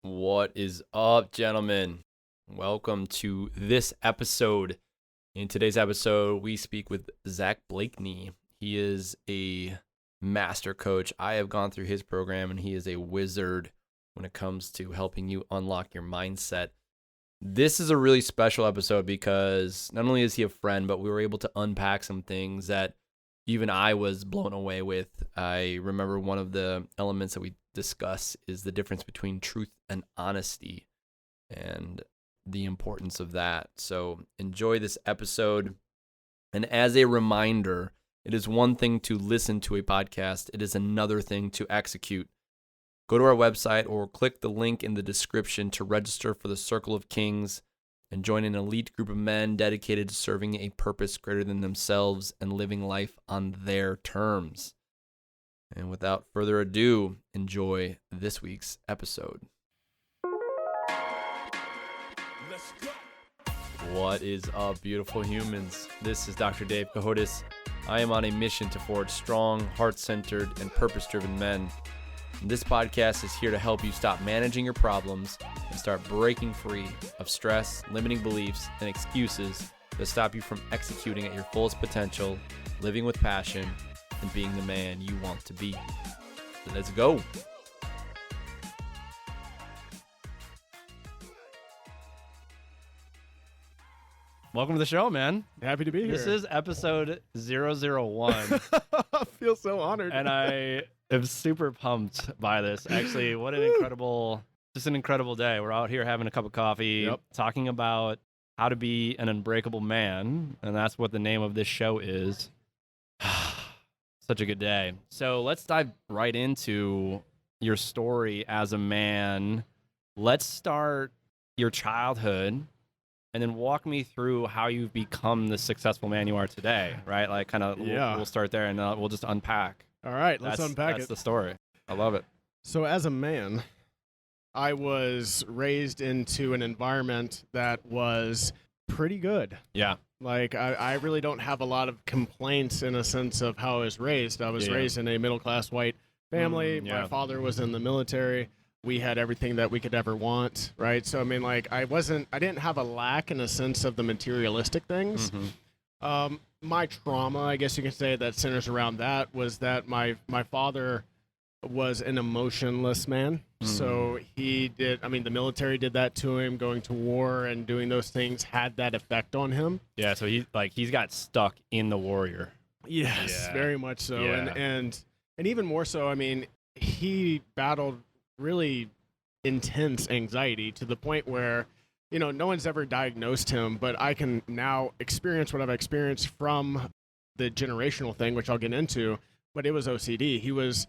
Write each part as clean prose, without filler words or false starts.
What is up, gentlemen? Welcome to this episode. In today's episode, we speak with Zack Blakeney. He is a master coach. I have gone through his program, and he is a wizard when it comes to helping you unlock your mindset. This is a really special episode because not only is he a friend, but we were able to unpack some things that even I was blown away with. I remember one of the elements that we discuss is the difference between truth and honesty and the importance of that. So enjoy this episode. And as a reminder, it is one thing to listen to a podcast. It is another thing to execute. Go to our website or click the link in the description to register for the Circle of Kings and join an elite group of men dedicated to serving a purpose greater than themselves and living life on their terms. And without further ado, enjoy this week's episode. Let's go. What is up, beautiful humans? This is Dr. Dave Cohodes. I am on a mission to forge strong, heart-centered, and purpose-driven men. And this podcast is here to help you stop managing your problems and start breaking free of stress, limiting beliefs, and excuses that stop you from executing at your fullest potential, living with passion, and being the man you want to be. Let's go. Welcome to the show, man. Happy to be here. This is episode 001. I feel so honored. And I am super pumped by this. Actually, what an incredible day. We're out here having a cup of coffee, talking about how to be an unbreakable man. And that's what the name of this show is. Such a good day. So let's dive right into your story as a man. Let's start your childhood and then walk me through how you've become the successful man you are today, right? Like we'll start there and we'll just unpack. All right, let's unpack it. That's the story. I love it. So as a man, I was raised into an environment that was pretty good. Yeah. Like, I really don't have a lot of complaints in a sense of how I was raised. I was raised in a middle-class white family. My father was in the military. We had everything that we could ever want, right? So, I mean, like, I didn't have a lack in a sense of the materialistic things. Mm-hmm. My trauma, I guess you could say, that centers around that was that my father was an emotionless man. So he did, I mean, the military did that to him, going to war and doing those things had that effect on him. Yeah, so he's got stuck in the warrior. Yes, very much so. Yeah. And even more so, I mean, he battled really intense anxiety to the point where, you know, no one's ever diagnosed him, but I can now experience what I've experienced from the generational thing, which I'll get into, but it was OCD. He was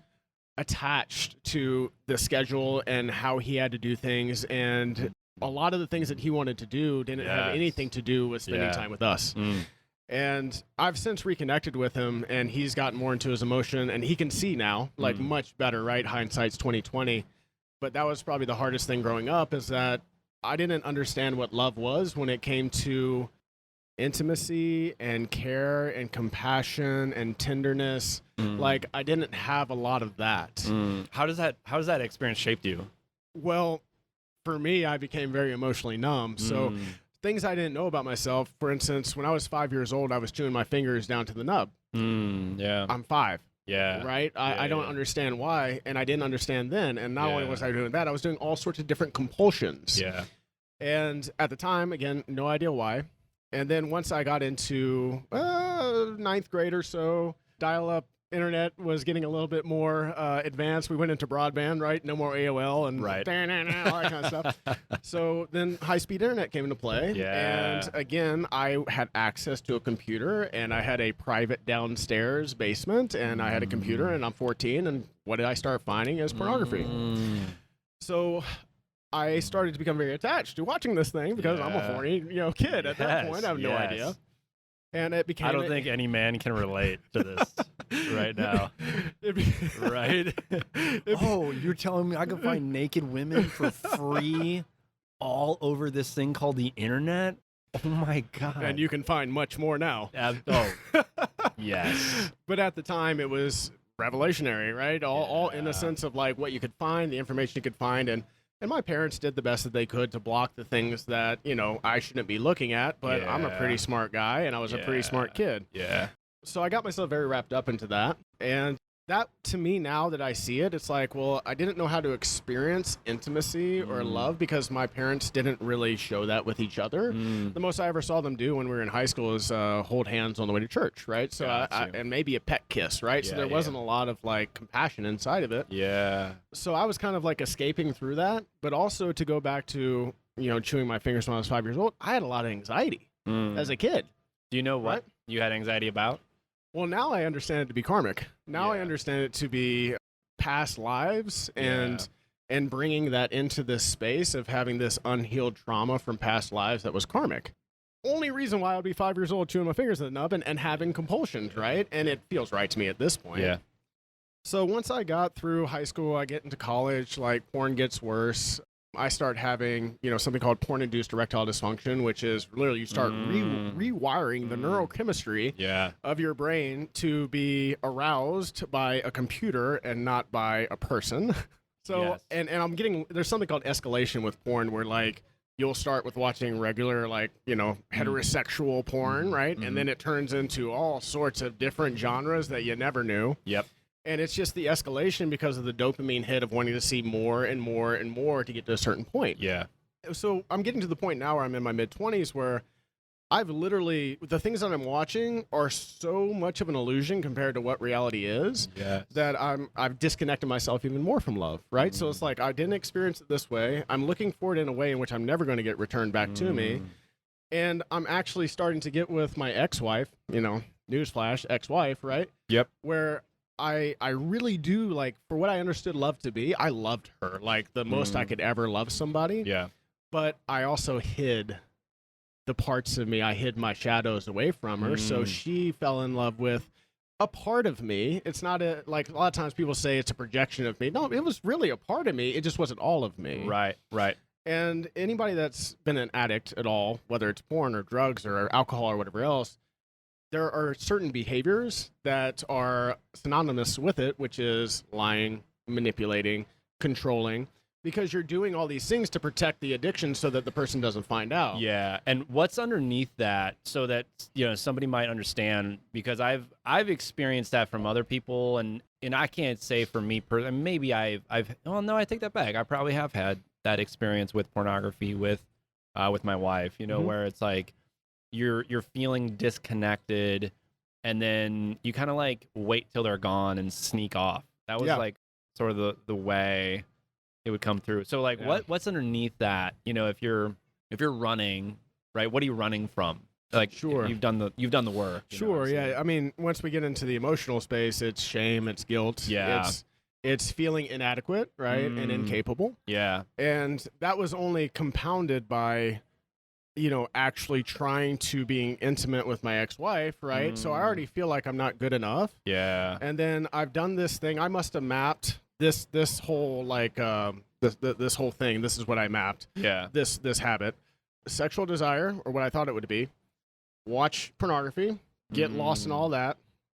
attached to the schedule and how he had to do things, and a lot of the things that he wanted to do didn't have anything to do with spending time with us. And I've since reconnected with him, and he's gotten more into his emotion, and he can see now, like, much better, right? Hindsight's 20/20. But that was probably the hardest thing growing up, is that I didn't understand what love was when it came to intimacy and care and compassion and tenderness. Like, I didn't have a lot of that. How does that experience shaped you? Well, for me, I became very emotionally numb. So things I didn't know about myself, for instance, when I was 5 years old, I was chewing my fingers down to the nub. I'm 5. Right? I don't understand why, and I didn't understand then. And not only was I doing that, I was doing all sorts of different compulsions. And at the time, again, no idea why. And then once I got into ninth grade or so, dial-up internet was getting a little bit more advanced. We went into broadband, right? No more AOL and all that kind of stuff. So then high-speed internet came into play. And again, I had access to a computer, and I had a private downstairs basement, and I had a computer, and I'm 14, and what did I start finding is pornography. So I started to become very attached to watching this thing because I'm a horny, kid at that point. I have no idea. And it became. I don't think any man can relate to this right now. Right? Oh, you're telling me I can find naked women for free all over this thing called the internet? Oh my God. And you can find much more now. Yes. But at the time, it was revolutionary, right? All in a sense of like what you could find, the information you could find. And And my parents did the best that they could to block the things that, I shouldn't be looking at, but I'm a pretty smart guy and I was a pretty smart kid. Yeah. So I got myself very wrapped up into that. And that, to me, now that I see it, it's like, well, I didn't know how to experience intimacy or love because my parents didn't really show that with each other. The most I ever saw them do when we were in high school is hold hands on the way to church, right? So and maybe a pet kiss, right? So there wasn't a lot of like compassion inside of it. Yeah. So I was kind of like escaping through that, but also to go back to, chewing my fingers when I was 5 years old, I had a lot of anxiety as a kid. Do you know what you had anxiety about? Well, now I understand it to be karmic. Now I understand it to be past lives and bringing that into this space of having this unhealed trauma from past lives that was karmic. Only reason why I would be 5 years old chewing my fingers in the nub and having compulsions, right? And it feels right to me at this point. Yeah. So once I got through high school, I get into college, like porn gets worse. I start having, something called porn-induced erectile dysfunction, which is literally you start rewiring the neurochemistry of your brain to be aroused by a computer and not by a person. So, and there's something called escalation with porn where like you'll start with watching regular, like, heterosexual porn, right? And then it turns into all sorts of different genres that you never knew. Yep. And it's just the escalation because of the dopamine hit of wanting to see more and more and more to get to a certain point. Yeah. So I'm getting to the point now where I'm in my mid-20s where I've literally, the things that I'm watching are so much of an illusion compared to what reality is that I've disconnected myself even more from love, right? So it's like I didn't experience it this way. I'm looking for it in a way in which I'm never going to get returned back to me. And I'm actually starting to get with my ex-wife, newsflash, ex-wife, right? Yep. Where I really do, like, for what I understood love to be, I loved her, like, the most I could ever love somebody. Yeah. But I also hid the parts of me. I hid my shadows away from her, so she fell in love with a part of me. It's not like, a lot of times people say it's a projection of me. No, it was really a part of me. It just wasn't all of me. Right. And anybody that's been an addict at all, whether it's porn or drugs or alcohol or whatever else, there are certain behaviors that are synonymous with it, which is lying, manipulating, controlling, because you're doing all these things to protect the addiction so that the person doesn't find out. Yeah. And what's underneath that so that, somebody might understand, because I've experienced that from other people and I can't say for me personally, maybe I take that back. I probably have had that experience with pornography with my wife, where it's like, you're feeling disconnected and then you kind of like wait till they're gone and sneak off. That was like sort of the way it would come through. So like what's underneath that? If you're running, right? What are you running from? Like, sure, you've done the work. Sure. Yeah. I mean, once we get into the emotional space, it's shame, it's guilt. Yeah. It's feeling inadequate, right? And incapable. Yeah. And that was only compounded by actually trying to being intimate with my ex-wife, right? So I already feel like I'm not good enough. Yeah. And then I've done this thing. I must have mapped this whole like this whole thing. This is what I mapped. Yeah. This habit, sexual desire, or what I thought it would be. Watch pornography, get lost in all that,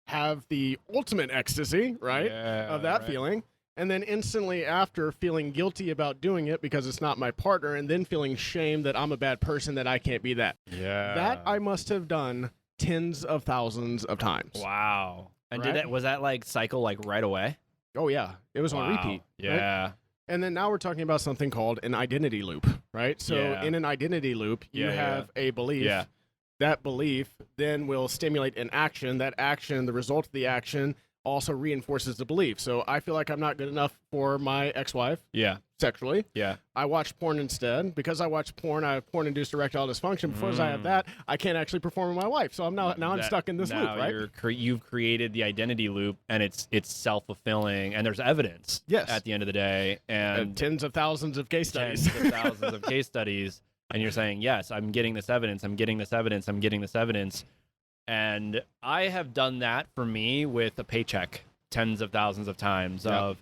have the ultimate ecstasy, right, of that feeling. And then instantly after feeling guilty about doing it because it's not my partner, and then feeling shame that I'm a bad person, that I can't be that. Yeah. That I must have done tens of thousands of times. Wow. And right? was that like cycle like right away? Oh yeah. It was on repeat. Yeah. Right? And then now we're talking about something called an identity loop, right? So in an identity loop, you have a belief. Yeah. That belief then will stimulate an action. That action, the result of the action, also reinforces the belief. So I feel like I'm not good enough for my ex-wife. Yeah. Sexually. Yeah. I watch porn instead. Because I watch porn, I have porn-induced erectile dysfunction. Because I have that, I can't actually perform with my wife. So I'm I'm stuck in this loop, right? You've created the identity loop, and it's self-fulfilling, and there's evidence at the end of the day. And tens of thousands of case studies. Tens of thousands of case studies. And you're saying, yes, I'm getting this evidence, I'm getting this evidence, I'm getting this evidence. And I have done that for me with a paycheck tens of thousands of times of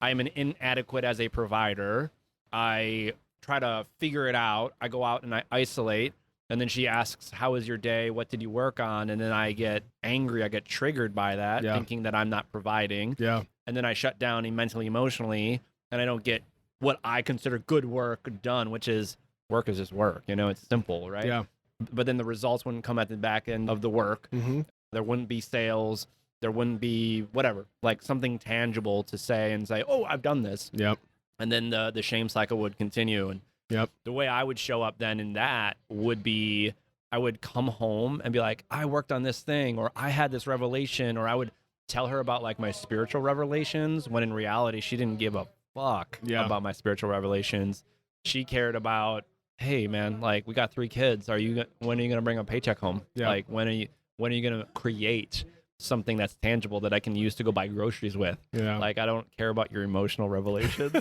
I'm an inadequate as a provider. I try to figure it out. I go out and I isolate. And then she asks, how was your day? What did you work on? And then I get angry. I get triggered by that, thinking that I'm not providing. Yeah. And then I shut down mentally, emotionally, and I don't get what I consider good work done, which is work is just work. It's simple, right? Yeah. But then the results wouldn't come at the back end of the work. Mm-hmm. There wouldn't be sales. There wouldn't be whatever, like something tangible to say, oh, I've done this. Yep. And then the shame cycle would continue. And yep. The way I would show up then in that would be, I would come home and be like, I worked on this thing, or I had this revelation, or I would tell her about like my spiritual revelations, when in reality, she didn't give a fuck about my spiritual revelations. She cared about, hey man, like we got 3 kids. When are you going to bring a paycheck home? Yeah. Like when are you going to create something that's tangible that I can use to go buy groceries with? Yeah. Like I don't care about your emotional revelations,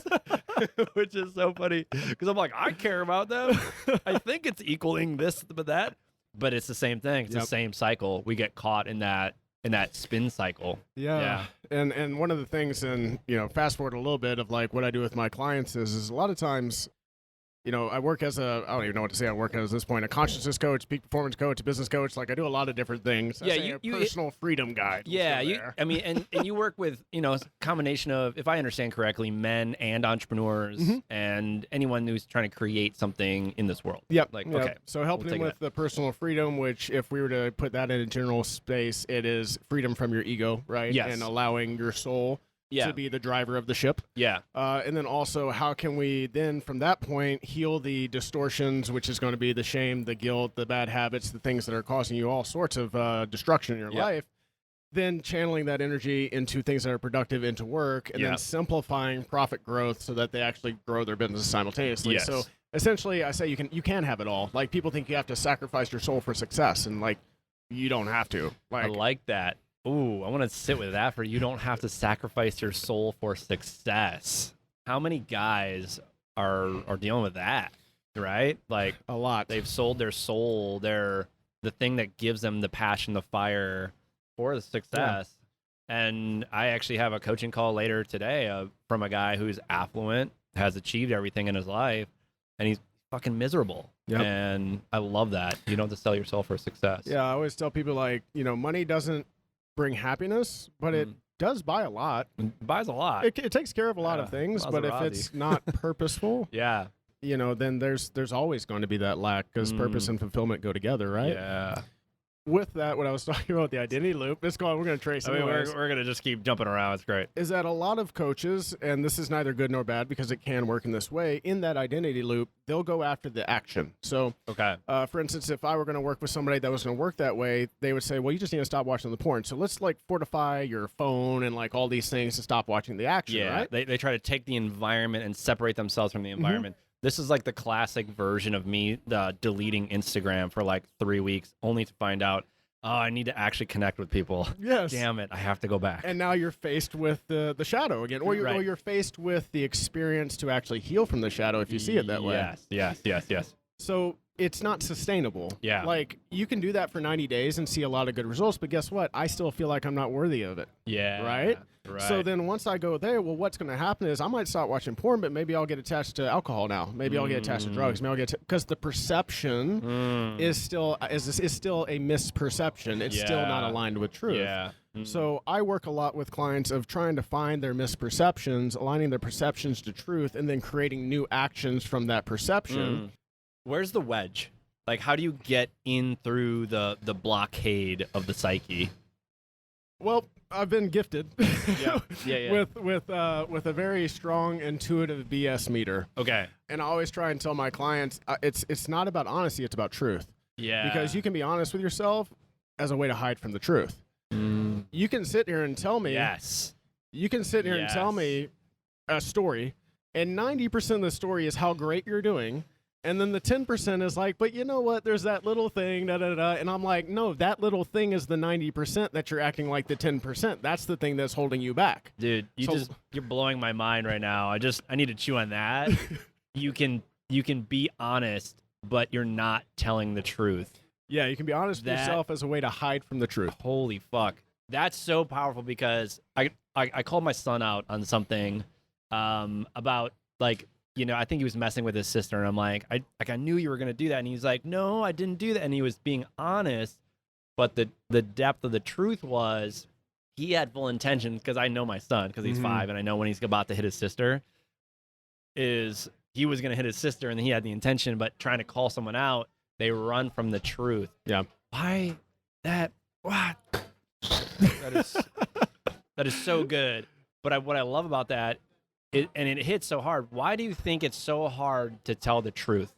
which is so funny because I'm like, I care about them. I think it's equaling this, but that, but it's the same thing. It's the same cycle. We get caught in that spin cycle. Yeah. And one of the things, and fast forward a little bit of like what I do with my clients is a lot of times, I work as I don't even know what to say. I work as, at this point, a consciousness coach, peak performance coach, a business coach. Like I do a lot of different things. A personal freedom guide. Yeah. And you work with, a combination of, if I understand correctly, men and entrepreneurs and anyone who's trying to create something in this world. Yep. Okay. So helping them with the personal freedom, which if we were to put that in a general space, it is freedom from your ego, right? Yes. And allowing your soul to be the driver of the ship. Yeah. And then also, how can we then, from that point, heal the distortions, which is going to be the shame, the guilt, the bad habits, the things that are causing you all sorts of destruction in your life, then channeling that energy into things that are productive, into work, and then simplifying profit growth so that they actually grow their business simultaneously. Yes. So essentially, I say you can have it all. Like people think you have to sacrifice your soul for success, and like you don't have to. I like that. Ooh, I want to sit with that for you don't have to sacrifice your soul for success. How many guys are dealing with that, right? Like a lot. They've sold their soul, the thing that gives them the passion, the fire for the success. Yeah. And I actually have a coaching call later today from a guy who's affluent, has achieved everything in his life, and he's fucking miserable. Yep. And I love that. You don't have to sell your soul for success. Yeah, I always tell people like, money doesn't bring happiness, but it does buy a lot. It buys a lot. It takes care of a lot of things, but if it's not purposeful, then there's always going to be that lack, because purpose and fulfillment go together, right? Yeah. With that, what I was talking about, the identity loop, we're going to trace it. We're going to just keep jumping around. It's great. Is that a lot of coaches, and this is neither good nor bad because it can work in this way, in that identity loop, they'll go after the action. So, for instance, if I were going to work with somebody that was going to work that way, they would say, well, you just need to stop watching the porn. So let's like fortify your phone and like all these things to stop watching the action, right? They try to take the environment and separate themselves from the environment. This is like the classic version of me deleting Instagram for like 3 weeks, only to find out, oh, I need to actually connect with people. Yes. Damn it, I have to go back. And now you're faced with the shadow again, or you're faced with the experience to actually heal from the shadow if you see it that way. Yes. So it's not sustainable. Yeah. Like you can do that for 90 days and see a lot of good results, but guess what? I still feel like I'm not worthy of it. Yeah. Right? So then once I go there, well, what's going to happen is I might start watching porn, but maybe I'll get attached to alcohol now. Maybe I'll get attached to drugs. Maybe I'll get because the perception is still a misperception. It's still not aligned with truth. Yeah. So I work a lot with clients of trying to find their misperceptions, aligning their perceptions to truth, and then creating new actions from that perception. Where's the wedge? Like, how do you get in through the blockade of the psyche? Well, I've been gifted Yeah. with a very strong intuitive BS meter. Okay. And I always try and tell my clients it's not about honesty, it's about truth. Yeah. Because you can be honest with yourself as a way to hide from the truth. You can sit here and tell me You can sit here and tell me a story, and 90% of the story is how great you're doing. And then the 10% is like, but you know what? There's that little thing, And I'm like, no, that little thing is the 90% that you're acting like the 10%. That's the thing that's holding you back. Dude, you're blowing my mind right now. I need to chew on that. You can be honest, but you're not telling the truth. Yeah, you can be honest with yourself as a way to hide from the truth. Holy fuck. That's so powerful because I called my son out on something about like, I think he was messing with his sister, and I'm like, I knew you were going to do that. And he's like, no, I didn't do that. And he was being honest, but the depth of the truth was he had full intention, because I know my son, because he's 5, and I know when he's about to hit his sister. is he was going to hit his sister and he had the intention, but trying to call someone out, they run from the truth. Yeah. Why that? What? that is so good. But what I love about that, it hits so hard. Why do you think it's so hard to tell the truth?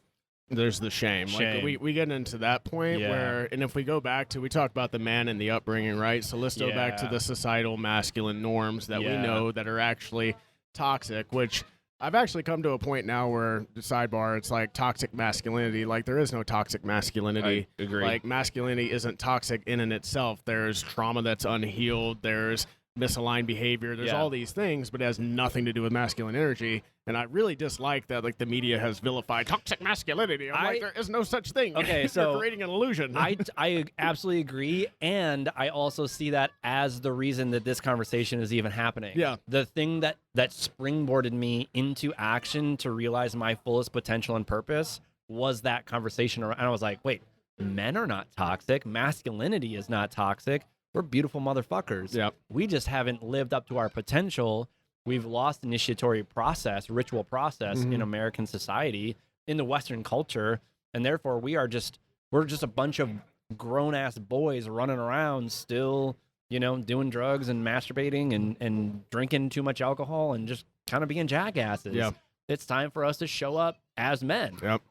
There's the shame. Like we get into that point where, and if we go back to, we talked about the man and the upbringing, right? So let's go back to the societal masculine norms that we know that are actually toxic, which I've actually come to a point now where, sidebar, it's like toxic masculinity. Like, there is no toxic masculinity. I agree. Like, masculinity isn't toxic in and itself. There's trauma that's unhealed. There's misaligned behavior. There's all these things, but it has nothing to do with masculine energy. And I really dislike that, like, the media has vilified toxic masculinity. I'm like, there is no such thing. Okay, so you're creating an illusion. I absolutely agree, and I also see that as the reason that this conversation is even happening. Yeah. The thing that springboarded me into action to realize my fullest potential and purpose was that conversation. And I was like, wait, men are not toxic. Masculinity is not toxic. We're beautiful motherfuckers. Yep. We just haven't lived up to our potential. We've lost initiatory process, ritual process in American society, in the Western culture, and therefore we're just a bunch of grown-ass boys running around still, doing drugs and masturbating and drinking too much alcohol and just kind of being jackasses. Yeah. It's time for us to show up as men. Yep.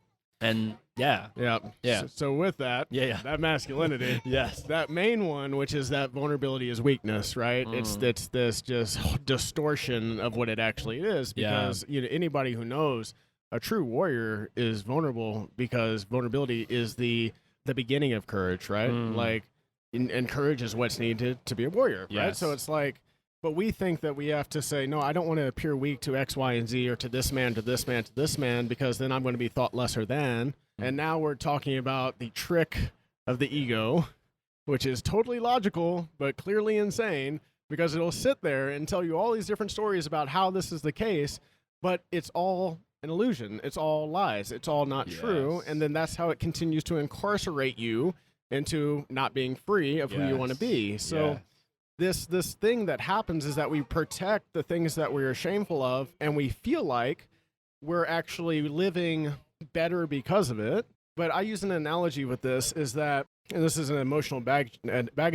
And yeah. So with that, that masculinity, yes, that main one, which is that vulnerability is weakness, right? It's this just distortion of what it actually is, because anybody who knows a true warrior is vulnerable, because vulnerability is the beginning of courage, right? Like, and courage is what's needed to be a warrior, right? So it's like, but we think that we have to say, no, I don't want to appear weak to X, Y, and Z, or to this man, to this man, to this man, because then I'm going to be thought lesser than. And now we're talking about the trick of the ego, which is totally logical, but clearly insane, because it'll sit there and tell you all these different stories about how this is the case, but it's all an illusion. It's all lies. It's all not true. And then that's how it continues to incarcerate you into not being free of who you want to be. So this thing that happens is that we protect the things that we're shameful of, and we feel like we're actually living better because of it. But I use an analogy with this, is that, and this is an emotional baggage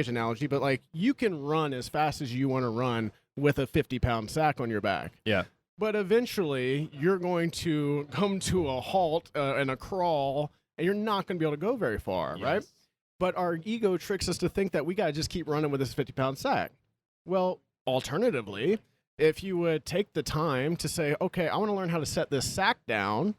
analogy, but like, you can run as fast as you want to run with a 50-pound sack on your back. Yeah. But eventually you're going to come to a halt and a crawl, and you're not going to be able to go very far, right? But our ego tricks us to think that we got to just keep running with this 50-pound sack. Well, alternatively, if you would take the time to say, okay, I want to learn how to set this sack down,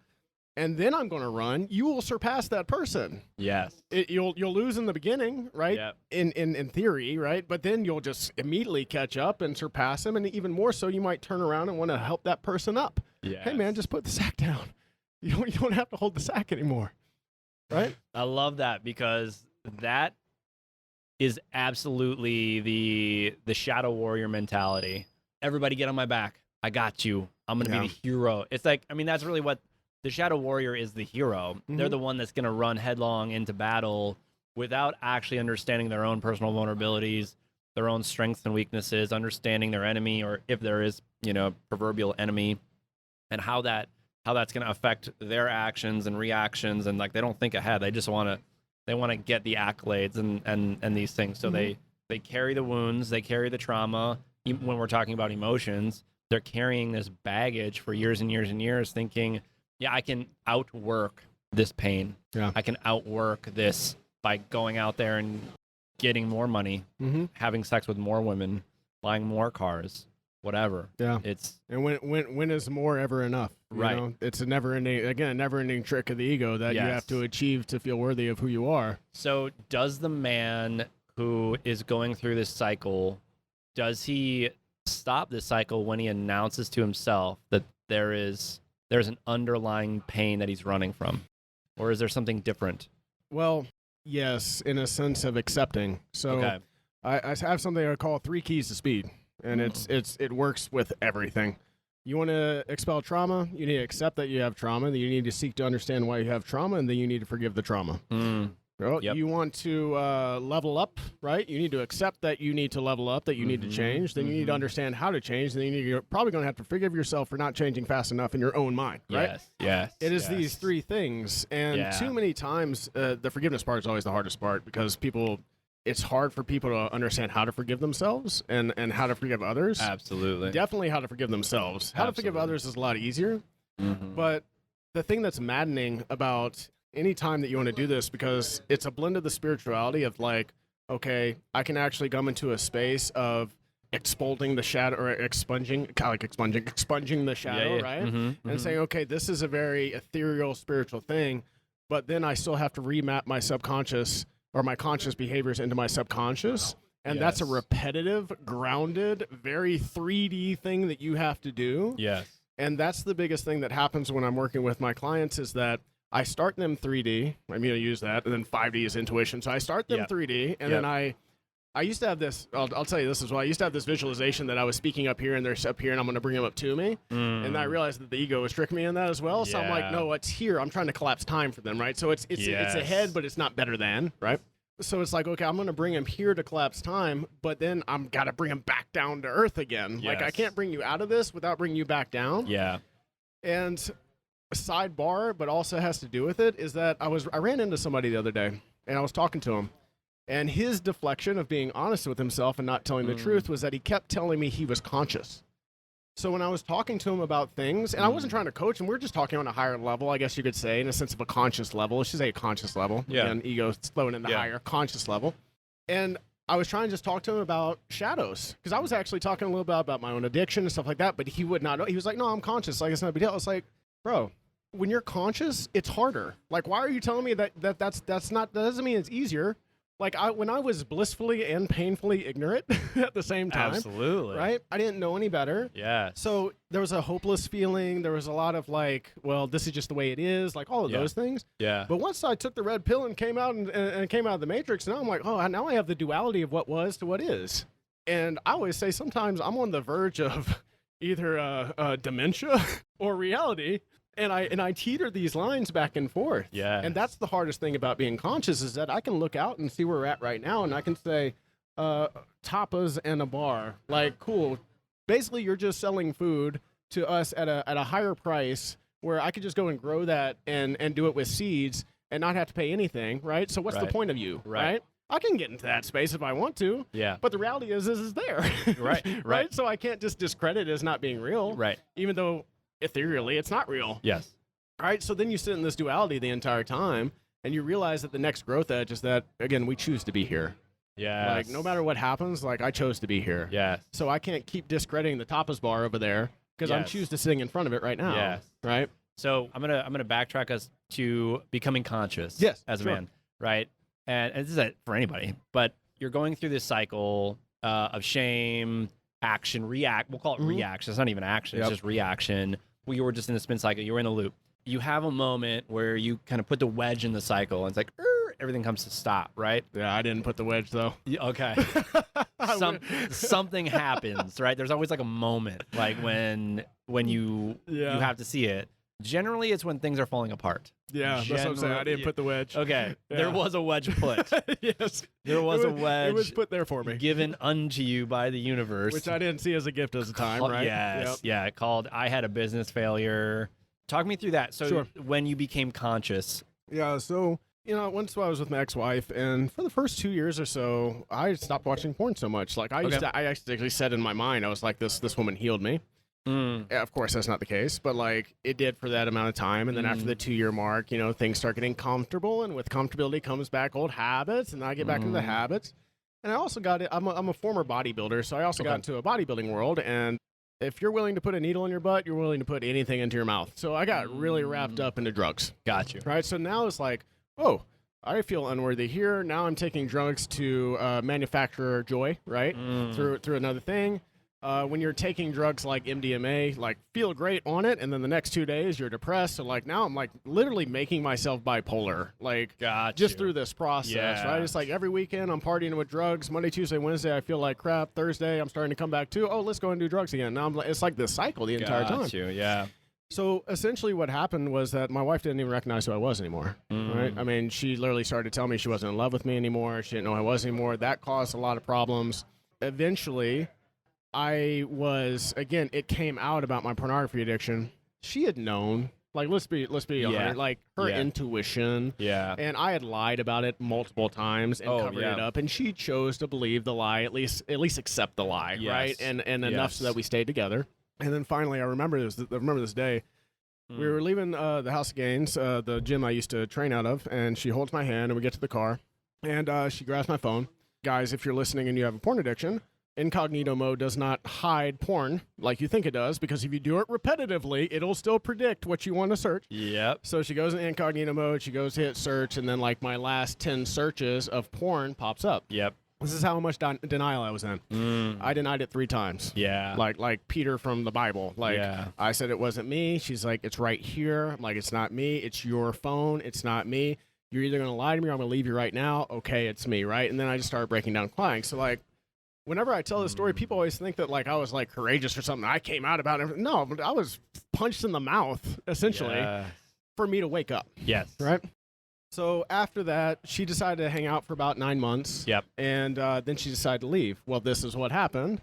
and then I'm going to run, you will surpass that person. Yes. You'll lose in the beginning, right? Yep. In theory, right? But then you'll just immediately catch up and surpass him, and even more so, you might turn around and want to help that person up. Yes. Hey, man, just put the sack down. You don't have to hold the sack anymore, right? I love that, because that is absolutely the shadow warrior mentality. Everybody get on my back. I got you. I'm going to be the hero. It's like, I mean, that's really what the shadow warrior is, the hero. They're the one that's going to run headlong into battle without actually understanding their own personal vulnerabilities, their own strengths and weaknesses, understanding their enemy, or if there is, proverbial enemy, and how that's going to affect their actions and reactions. And like, they don't think ahead. They just want to get the accolades and these things. So they carry the wounds, they carry the trauma. Even when we're talking about emotions, they're carrying this baggage for years and years and years, thinking, yeah, I can outwork this pain. Yeah. I can outwork this by going out there and getting more money, having sex with more women, buying more cars, whatever. Yeah. And when is more ever enough? Right. It's a never-ending trick of the ego that you have to achieve to feel worthy of who you are. So does the man who is going through this cycle, does he stop this cycle when he announces to himself that there's an underlying pain that he's running from? Or is there something different? Well, yes, in a sense of accepting. So I have something I call 3 keys to speed, and it works with everything. You want to expel trauma, you need to accept that you have trauma, then you need to seek to understand why you have trauma, and then you need to forgive the trauma. Well, you want to level up, right? You need to accept that you need to level up, that you need to change. Then you need to understand how to change. Then you're probably going to have to forgive yourself for not changing fast enough in your own mind, right? Yes. It is these three things. And too many times, the forgiveness part is always the hardest part because it's hard for people to understand how to forgive themselves and how to forgive others. Absolutely. Definitely how to forgive themselves. How to forgive others is a lot easier. But the thing that's maddening about any time that you want to do this, because it's a blend of the spirituality of like, okay, I can actually come into a space of expunging the shadow or expunging the shadow, right? And saying, okay, this is a very ethereal spiritual thing, but then I still have to remap my subconscious or my conscious behaviors into my subconscious. And that's a repetitive, grounded, very 3D thing that you have to do. Yes. And that's the biggest thing that happens when I'm working with my clients is that I start them 3D. I'm going to use that. And then 5D is intuition. So I start them 3D. And then I used to have this, I'll tell you this as well. I used to have this visualization that I was speaking up here and they're up here and I'm going to bring them up to me. And I realized that the ego was tricking me in that as well. So I'm like, no, it's here. I'm trying to collapse time for them, right? So it's ahead, but it's not better than, right? So it's like, okay, I'm going to bring him here to collapse time, but then I'm got to bring him back down to earth again. Like, I can't bring you out of this without bringing you back down. Yeah. And a sidebar, but also has to do with it, is that I ran into somebody the other day, and I was talking to him, and his deflection of being honest with himself and not telling the truth was that he kept telling me he was conscious. So when I was talking to him about things, and I wasn't trying to coach him, we were just talking on a higher level, I guess you could say, in a sense of a conscious level. Let's just say a conscious level. Yeah. And ego flowing in the higher conscious level. And I was trying to just talk to him about shadows, because I was actually talking a little bit about my own addiction and stuff like that, but he would not know. He was like, no, I'm conscious. Like, it's not a big deal. I was like, bro, when you're conscious, it's harder. Like, why are you telling me that doesn't mean it's easier? Like, when I was blissfully and painfully ignorant at the same time. Absolutely. Right? I didn't know any better. Yeah. So there was a hopeless feeling. There was a lot of like, well, this is just the way it is. Like all of those things. Yeah. But once I took the red pill and came out and came out of the matrix, now I'm like, oh, now I have the duality of what was to what is. And I always say sometimes I'm on the verge of either dementia or reality. And I teeter these lines back and forth. Yeah. And that's the hardest thing about being conscious is that I can look out and see where we're at right now, and I can say, tapas and a bar. Like, cool. Basically, you're just selling food to us at a higher price where I could just go and grow that and do it with seeds and not have to pay anything, right? So what's the point of you, right? I can get into that space if I want to. Yeah. But the reality is there. Right. So I can't just discredit it as not being real. Right. Even though ethereally it's not real. Yes. All right, so then you sit in this duality the entire time, and you realize that the next growth edge is that, again, we choose to be here. Yeah. Like, no matter what happens, like, I chose to be here. Yeah. So I can't keep discrediting the tapas bar over there because I'm choose to sitting in front of it right now. Yes. Right? So I'm gonna backtrack us to becoming conscious as a man, right? And this is for anybody, but you're going through this cycle of shame, action, react. We'll call it reaction. It's not even action. It's just reaction. You were just in the spin cycle. You were in the loop. You have a moment where you kind of put the wedge in the cycle, and it's like everything comes to stop, right? Yeah, I didn't put the wedge though. Okay. Something happens, right? There's always like a moment, like when you have to see it. Generally, it's when things are falling apart. Yeah, that's what I'm saying. I didn't put the wedge. Okay, there was a wedge put. Yes. There was a wedge. It was put there for me. Given unto you by the universe. Which I didn't see as a gift at the time, right? Yes. Yeah, called I had a business failure. Talk me through that. So when you became conscious. Yeah, so, once I was with my ex-wife, and for the first 2 years or so, I stopped watching porn so much. Like, I actually said in my mind, I was like, this woman healed me. Yeah, of course, that's not the case, but like it did for that amount of time. And then after the 2-year mark, things start getting comfortable, and with comfortability comes back old habits, and I get back into the habits. And I also got it. I'm a former bodybuilder, so I also got into a bodybuilding world. And if you're willing to put a needle in your butt, you're willing to put anything into your mouth. So I got really wrapped up into drugs. Got you. Right. So now it's like, oh, I feel unworthy here. Now I'm taking drugs to manufacture joy, right? Through another thing. When you're taking drugs like MDMA, like feel great on it, and then the next 2 days you're depressed. So like now I'm like literally making myself bipolar, like just through this process, right? It's like every weekend I'm partying with drugs. Monday, Tuesday, Wednesday I feel like crap. Thursday I'm starting to come back to, oh, let's go and do drugs again. Now it's like this cycle the entire time. Yeah. So essentially what happened was that my wife didn't even recognize who I was anymore, right? I mean, she literally started to tell me she wasn't in love with me anymore. She didn't know who I was anymore. That caused a lot of problems. Eventually, I was, again, it came out about my pornography addiction. She had known, like, let's be 100, like, her intuition. Yeah. And I had lied about it multiple times and covered it up. And she chose to believe the lie, at least accept the lie, right? And enough so that we stayed together. And then finally, I remember this day. We were leaving the House of Gains, the gym I used to train out of, and she holds my hand, and we get to the car, and she grabs my phone. Guys, if you're listening and you have a porn addiction, incognito mode does not hide porn like you think it does, because if you do it repetitively, it'll still predict what you want to search. Yep. So she goes in incognito mode, she goes to hit search, and then like my last 10 searches of porn pops up. Yep. This is how much denial I was in. I denied it 3 times. Yeah. Like Peter from the Bible. Like, I said it wasn't me. She's like, it's right here. I'm like, it's not me. It's your phone. It's not me. You're either going to lie to me or I'm going to leave you right now. Okay, it's me, right? And then I just started breaking down crying. So, like, whenever I tell this story, people always think that, like, I was, like, courageous or something. I came out about it. No, I was punched in the mouth, essentially, for me to wake up. Yes. Right? So after that, she decided to hang out for about 9 months. Yep. And then she decided to leave. Well, this is what happened.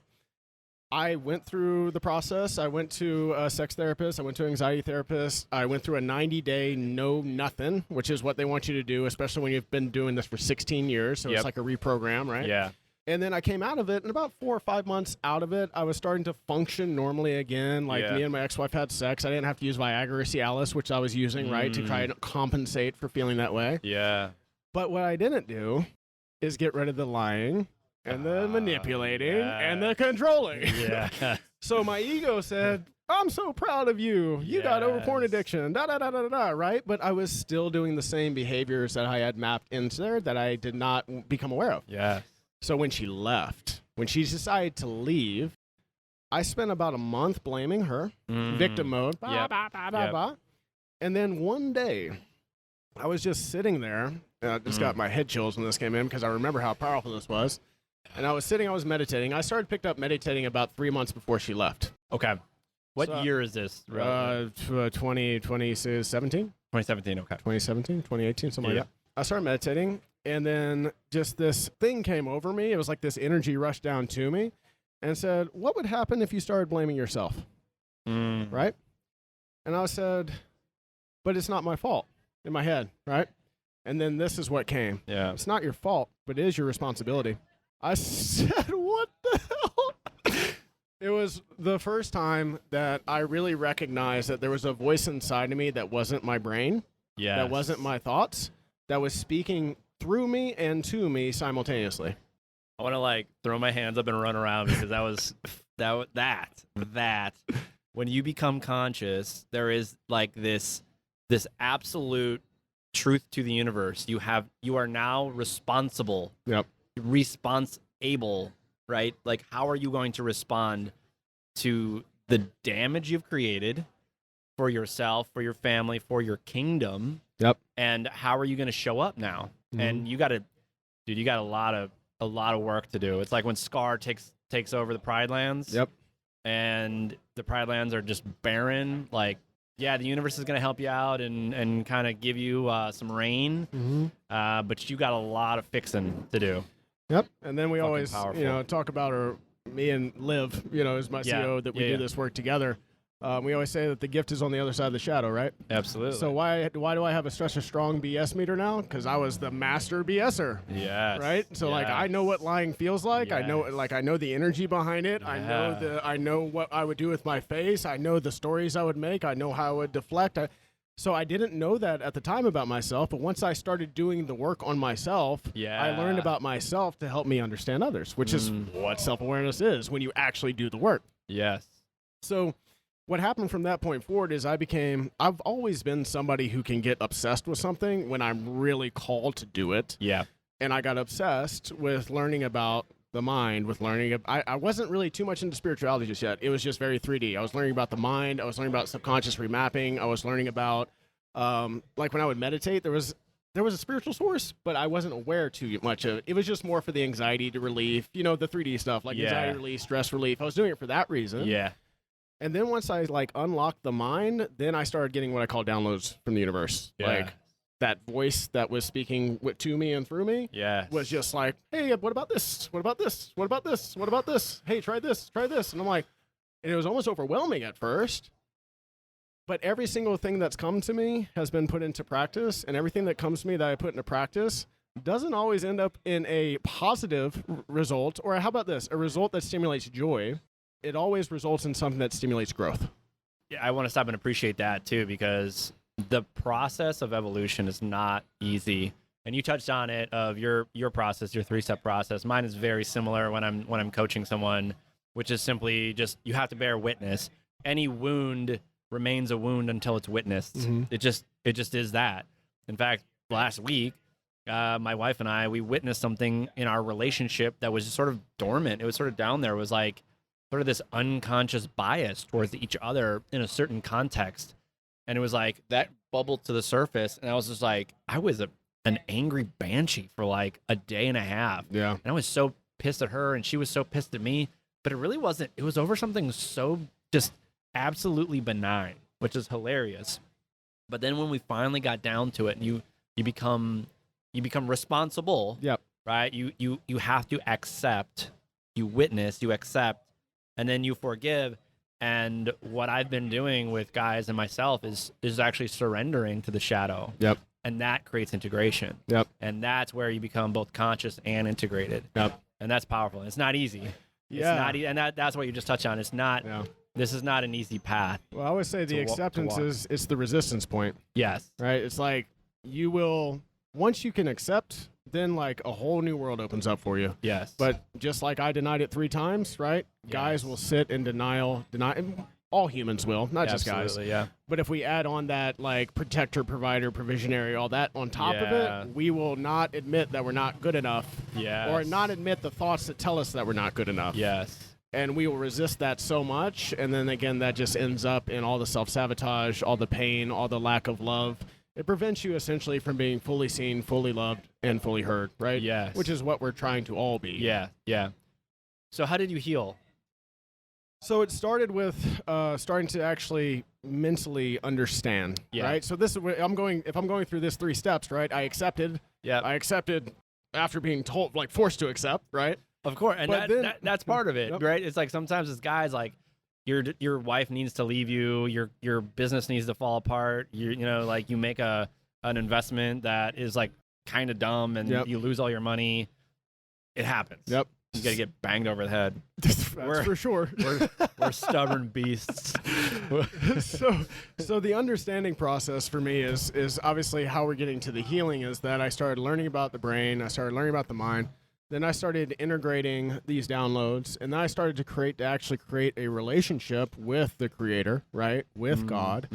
I went through the process. I went to a sex therapist. I went to an anxiety therapist. I went through a 90-day no nothing, which is what they want you to do, especially when you've been doing this for 16 years. So it's like a reprogram, right? Yeah. And then I came out of it, and about 4 or 5 months out of it, I was starting to function normally again. Like, me and my ex-wife had sex. I didn't have to use Viagra or Cialis, which I was using, right, to try and compensate for feeling that way. Yeah. But what I didn't do is get rid of the lying and the manipulating and the controlling. Yeah. So my ego said, I'm so proud of you. You got over porn addiction, da-da-da-da-da, right? But I was still doing the same behaviors that I had mapped into there that I did not become aware of. Yeah. So when she left, when she decided to leave, I spent about a month blaming her, victim mode, and then one day, I was just sitting there, and I just got my head chills when this came in because I remember how powerful this was, and I was meditating. I started picked up meditating about 3 months before she left. Okay. What year is this? 2017? 2017, okay. 2017, 2018, something like that. I started meditating, and then just this thing came over me. It was like this energy rushed down to me and said, what would happen if you started blaming yourself? Right? And I said, but it's not my fault, in my head, right? And then this is what came. Yeah. It's not your fault, but it is your responsibility. I said, what the hell? It was the first time that I really recognized that there was a voice inside of me that wasn't my brain, that wasn't my thoughts, that was speaking through me and to me simultaneously. I want to like throw my hands up and run around because that was that when you become conscious, there is like this absolute truth to the universe. You are now responsible. Yep. Responsible, right? Like, how are you going to respond to the damage you've created for yourself, for your family, for your kingdom? Yep. And how are you going to show up now? And you got a lot of work to do. It's like when Scar takes over the Pride Lands. Yep. And the Pride Lands are just barren. Like, yeah, the universe is going to help you out and kind of give you some rain. But you got a lot of fixing to do. Yep. And then we Fucking always, powerful. talk about me and Liv, is my CEO, that we do this work together. We always say that the gift is on the other side of the shadow, right? Absolutely. So why do I have such a strong BS meter now? Because I was the master BSer. Yes. Right. So like I know what lying feels like. Yes. I know the energy behind it. Yeah. I know what I would do with my face. I know the stories I would make. I know how I would deflect. So I didn't know that at the time about myself, but once I started doing the work on myself, I learned about myself to help me understand others, which is what self-awareness is when you actually do the work. Yes. So what happened from that point forward is I've always been somebody who can get obsessed with something when I'm really called to do it. Yeah. And I got obsessed with learning about the mind, I wasn't really too much into spirituality just yet. It was just very 3D. I was learning about the mind. I was learning about subconscious remapping. I was learning about, like when I would meditate, there was a spiritual source, but I wasn't aware too much of it. It was just more for the anxiety to relief, the 3D stuff, like anxiety relief, stress relief. I was doing it for that reason. Yeah. And then once I like unlocked the mind, then I started getting what I call downloads from the universe. Yeah. Like that voice that was speaking to me and through me was just like, hey, what about this? What about this? What about this? What about this? Hey, try this, try this. And I'm like, and it was almost overwhelming at first. But every single thing that's come to me has been put into practice, and everything that comes to me that I put into practice doesn't always end up in a positive result, or how about this, a result that stimulates joy. It always results in something that stimulates growth. Yeah, I want to stop and appreciate that too, because the process of evolution is not easy. And you touched on it of your process, your 3-step process. Mine is very similar when I'm coaching someone, which is simply just you have to bear witness. Any wound remains a wound until it's witnessed. Mm-hmm. It just is that. In fact, last week, my wife and I, we witnessed something in our relationship that was just sort of dormant. It was sort of down there. It was like sort of this unconscious bias towards each other in a certain context. And it was like that bubbled to the surface. And I was just like, I was an angry banshee for like a day and a half. Yeah. And I was so pissed at her and she was so pissed at me. But it really wasn't. It was over something so just absolutely benign, which is hilarious. But then when we finally got down to it, and you become responsible. Yep. Right. You have to accept. You witness. You accept, and then you forgive. And what I've been doing with guys and myself is actually surrendering to the shadow. Yep. And that creates integration. Yep. And that's where you become both conscious and integrated. Yep. And that's powerful. And it's not easy. Yeah. It's not, and that's what you just touched on. It's not. Yeah. This is not an easy path. Well, I always say the acceptance is it's the resistance point. Yes. Right. It's like you will once you can accept, then like a whole new world opens up for you. Yes. But just like I denied it 3 times, right? Yes. Guys will sit in denial. All humans will, not just guys. Yeah. But if we add on that like protector, provider, provisionary, all that on top of it, we will not admit that we're not good enough. Yes. Or not admit the thoughts that tell us that we're not good enough. Yes. And we will resist that so much. And then again, that just ends up in all the self-sabotage, all the pain, all the lack of love. It prevents you essentially from being fully seen, fully loved, and fully heard, right? Yes. Which is what we're trying to all be. Yeah, yeah. So how did you heal? So it started with starting to actually mentally understand, right? So this is where if I'm going through this 3 steps, right? I accepted. Yeah. I accepted after being told, like forced to accept, right? Of course, and that's part of it, right? It's like sometimes as guys, like your wife needs to leave you, your business needs to fall apart. You know, like you make an investment that is like kind of dumb, and you lose all your money. It happens. Yep. You gotta get banged over the head. That's for sure. We're stubborn beasts. So the understanding process for me is obviously how we're getting to the healing is that I started learning about the brain, I started learning about the mind, then I started integrating these downloads, and then I started to actually create a relationship with the Creator, right, with God,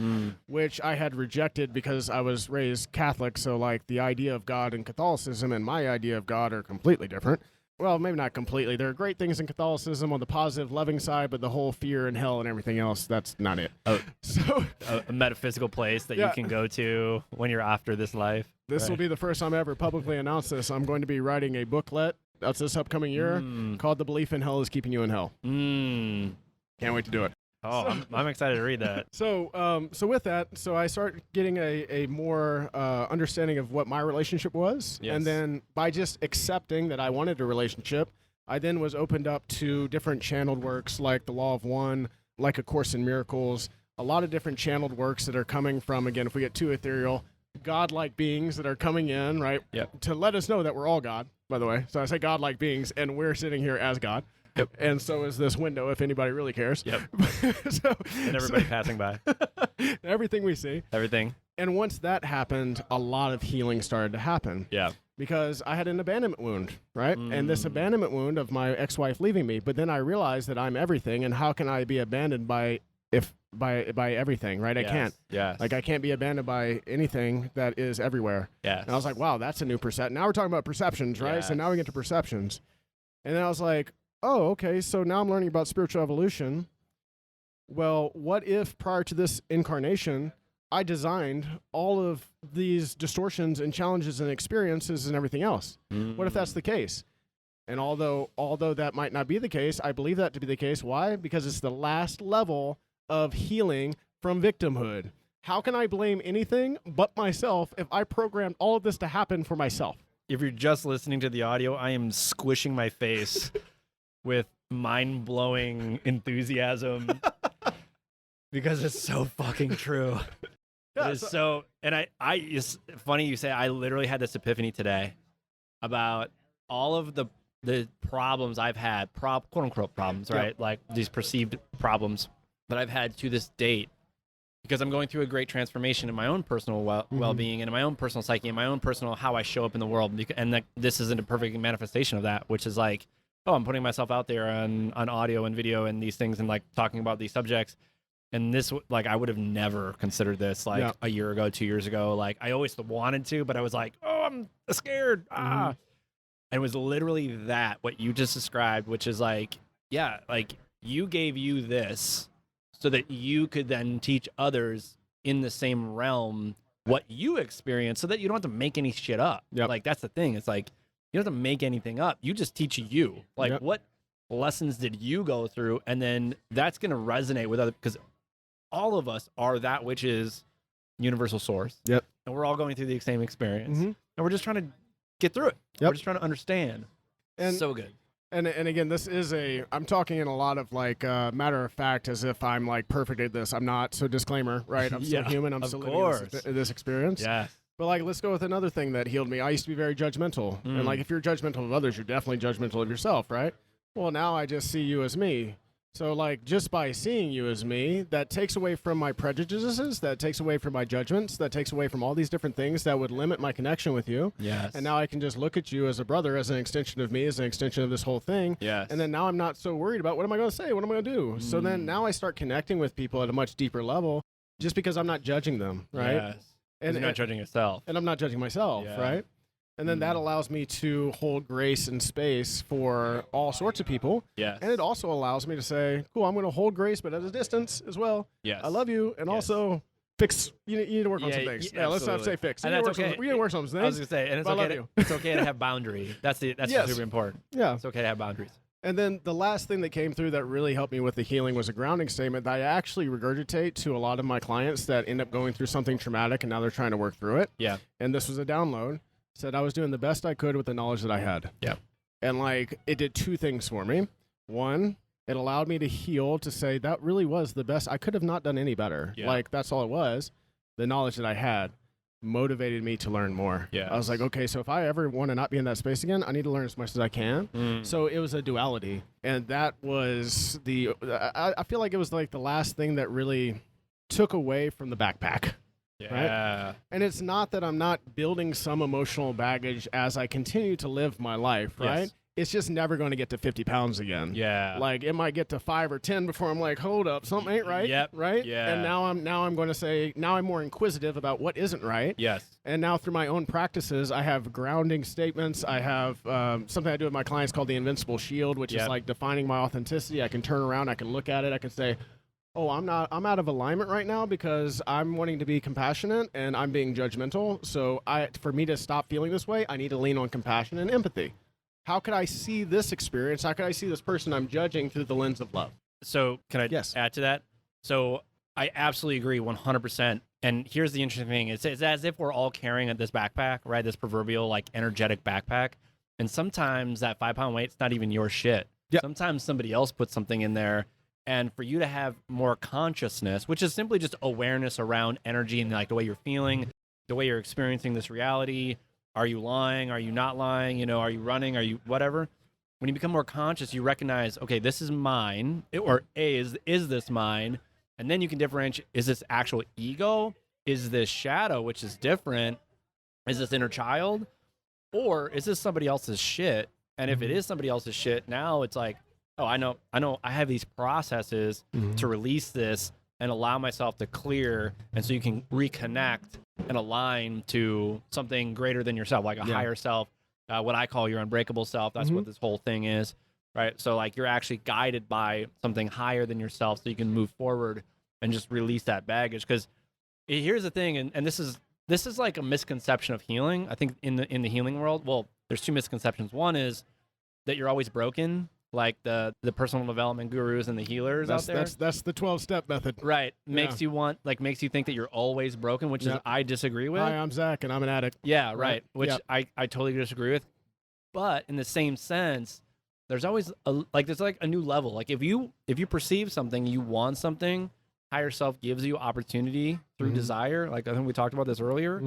which I had rejected because I was raised Catholic. So like the idea of God in Catholicism and my idea of God are completely different. Well, maybe not completely. There are great things in Catholicism on the positive, loving side, but the whole fear and hell and everything else, that's not it. So a metaphysical place that you can go to when you're after this life. This will be the first time I ever publicly announced this. I'm going to be writing a booklet that's this upcoming year called The Belief in Hell is Keeping You in Hell. Can't wait to do it. Oh, I'm excited to read that. So with that, so I started getting a more understanding of what my relationship was. Yes. And then by just accepting that I wanted a relationship, I then was opened up to different channeled works like the Law of One, like A Course in Miracles, a lot of different channeled works that are coming from, again, if we get too ethereal, godlike beings that are coming in, right? Yep. To let us know that we're all God, by the way. So I say godlike beings, and we're sitting here as God. Yep. And so is this window, if anybody really cares. Yep. And everybody passing by. Everything we see. Everything. And once that happened, a lot of healing started to happen. Yeah. Because I had an abandonment wound, right? And this abandonment wound of my ex-wife leaving me. But then I realized that I'm everything, and how can I be abandoned by everything, right? I can't. Yeah. Like I can't be abandoned by anything that is everywhere. Yeah. And I was like, wow, that's a new perception. Now we're talking about perceptions, right? Yes. So now we get to perceptions. And then I was like, oh, okay, so now I'm learning about spiritual evolution. Well, what if prior to this incarnation, I designed all of these distortions and challenges and experiences and everything else? What if that's the case? And although that might not be the case, I believe that to be the case. Why? Because it's the last level of healing from victimhood. How can I blame anything but myself if I programmed all of this to happen for myself? If you're just listening to the audio, I am squishing my face with mind-blowing enthusiasm because it's so fucking true. Yeah, it is so, and it's funny you say, I literally had this epiphany today about all of the problems I've had, quote unquote problems, right? Yep. Like these perceived problems that I've had to this date, because I'm going through a great transformation in my own personal well-being and in my own personal psyche and my own personal how I show up in the world. And this isn't a perfect manifestation of that, which is like, oh, I'm putting myself out there on audio and video and these things and like talking about these subjects. And this, like, I would have never considered this like a year ago, 2 years ago. Like, I always wanted to, but I was like, oh, I'm scared. And it was literally that, what you just described, which is like, yeah, like you gave you this so that you could then teach others in the same realm what you experience so that you don't have to make any shit up. Like, that's the thing. It's like, you don't have to make anything up. You just teach you. Like, what lessons did you go through? And then that's going to resonate with other, because all of us are that which is universal source. Yep. And we're all going through the same experience. And we're just trying to get through it. We're just trying to understand. And so good. And again, this is I'm talking in a lot of like matter of fact, as if I'm like perfect at this. I'm not. So disclaimer, right? I'm still human. I'm still living this experience. Yeah. But like, let's go with another thing that healed me. I used to be very judgmental. And like, if you're judgmental of others, you're definitely judgmental of yourself, right? Well, now I just see you as me. So like, just by seeing you as me, that takes away from my prejudices, that takes away from my judgments, that takes away from all these different things that would limit my connection with you. Yes. And now I can just look at you as a brother, as an extension of me, as an extension of this whole thing. Yes. And then now I'm not so worried about what am I going to say? What am I going to do? So then now I start connecting with people at a much deeper level just because I'm not judging them, right? Yes. And you're not judging yourself. And I'm not judging myself, right? And then that allows me to hold grace and space for all sorts of people. Yes. And it also allows me to say, cool, I'm going to hold grace, but at a distance as well. Yes. I love you. And also fix, you need to work on some things. Yeah, let's not say fix. And that's okay. We need to work on some things. I was going to say, and it's okay to have boundary. That's super important. Yeah. It's okay to have boundaries. And then the last thing that came through that really helped me with the healing was a grounding statement that I actually regurgitate to a lot of my clients that end up going through something traumatic and now they're trying to work through it. Yeah. And this was a download. Said I was doing the best I could with the knowledge that I had. Yeah. And like, it did two things for me. One, it allowed me to heal, to say that really was the best. I could have not done any better. Yeah. Like, that's all it was. The knowledge that I had motivated me to learn more. Yeah. I was like, okay, so if I ever want to not be in that space again, I need to learn as much as I can. So it was a duality. And that was I feel like it was like the last thing that really took away from the backpack. Yeah. Right? And it's not that I'm not building some emotional baggage as I continue to live my life, right? Yes. It's just never going to get to 50 pounds again. Yeah. Like, it might get to 5 or 10 before I'm like, hold up, something ain't right. Yep. Right? Yeah. And now I'm going to say, now I'm more inquisitive about what isn't right. Yes. And now through my own practices, I have grounding statements. I have something I do with my clients called the Invincible Shield, which is like defining my authenticity. I can turn around, I can look at it, I can say, oh, I'm out of alignment right now because I'm wanting to be compassionate and I'm being judgmental. So for me to stop feeling this way, I need to lean on compassion and empathy. How could I see this experience? How could I see this person I'm judging through the lens of love? So can I add to that? So I absolutely agree 100%. And here's the interesting thing. It's as if we're all carrying this backpack, right? This proverbial like energetic backpack. And sometimes that 5-pound weight's not even your shit. Yep. Sometimes somebody else puts something in there. And for you to have more consciousness, which is simply just awareness around energy and like the way you're feeling, the way you're experiencing this reality. Are you lying? Are you not lying? You know, are you running? Are you whatever? When you become more conscious, you recognize, okay, this is mine, or is this mine? And then you can differentiate, is this actual ego? Is this shadow, which is different? Is this inner child? Or is this somebody else's shit? And if it is somebody else's shit, now it's like, oh, I know I have these processes to release this and allow myself to clear. And so you can reconnect and align to something greater than yourself, like a higher self, what I call your unbreakable self. That's what this whole thing is, right? So like you're actually guided by something higher than yourself so you can move forward and just release that baggage. Because here's the thing, and this is like a misconception of healing. I think in the healing world, well, there's two misconceptions. One is that you're always broken. like the personal development gurus and the healers out there. That's the 12-step method. Right. Makes you think that you're always broken, which is I disagree with. Hi, I'm Zack, and I'm an addict. Yeah, right. Which I totally disagree with. But in the same sense, there's always there's a new level. Like if you perceive something, you want something, higher self gives you opportunity through desire. Like I think we talked about this earlier.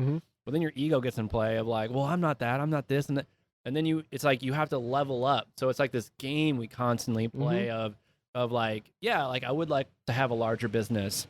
But then your ego gets in play of like, well, I'm not that, I'm not this, and that. And then it's like you have to level up. So it's like this game we constantly play of like, yeah, like I would like to have a larger business.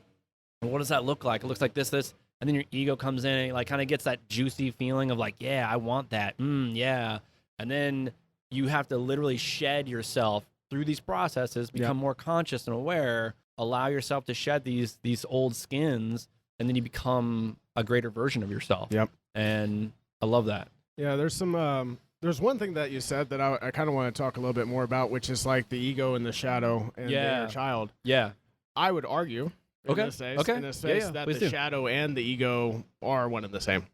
And what does that look like? It looks like this. And then your ego comes in and it like kind of gets that juicy feeling of like, yeah, I want that. Yeah. And then you have to literally shed yourself through these processes, become more conscious and aware, allow yourself to shed these old skins, and then you become a greater version of yourself. Yep. And I love that. Yeah, there's some there's one thing that you said that I kind of want to talk a little bit more about, which is like the ego and the shadow and the inner child. Yeah. I would argue in this space that the shadow and the ego are one and the same.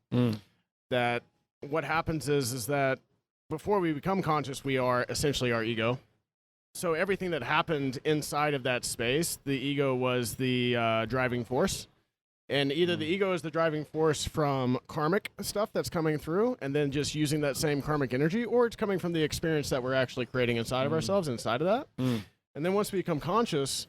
That what happens is that before we become conscious, we are essentially our ego. So everything that happened inside of that space, the ego was the driving force. And either the ego is the driving force from karmic stuff that's coming through and then just using that same karmic energy, or it's coming from the experience that we're actually creating inside of ourselves, inside of that. And then once we become conscious,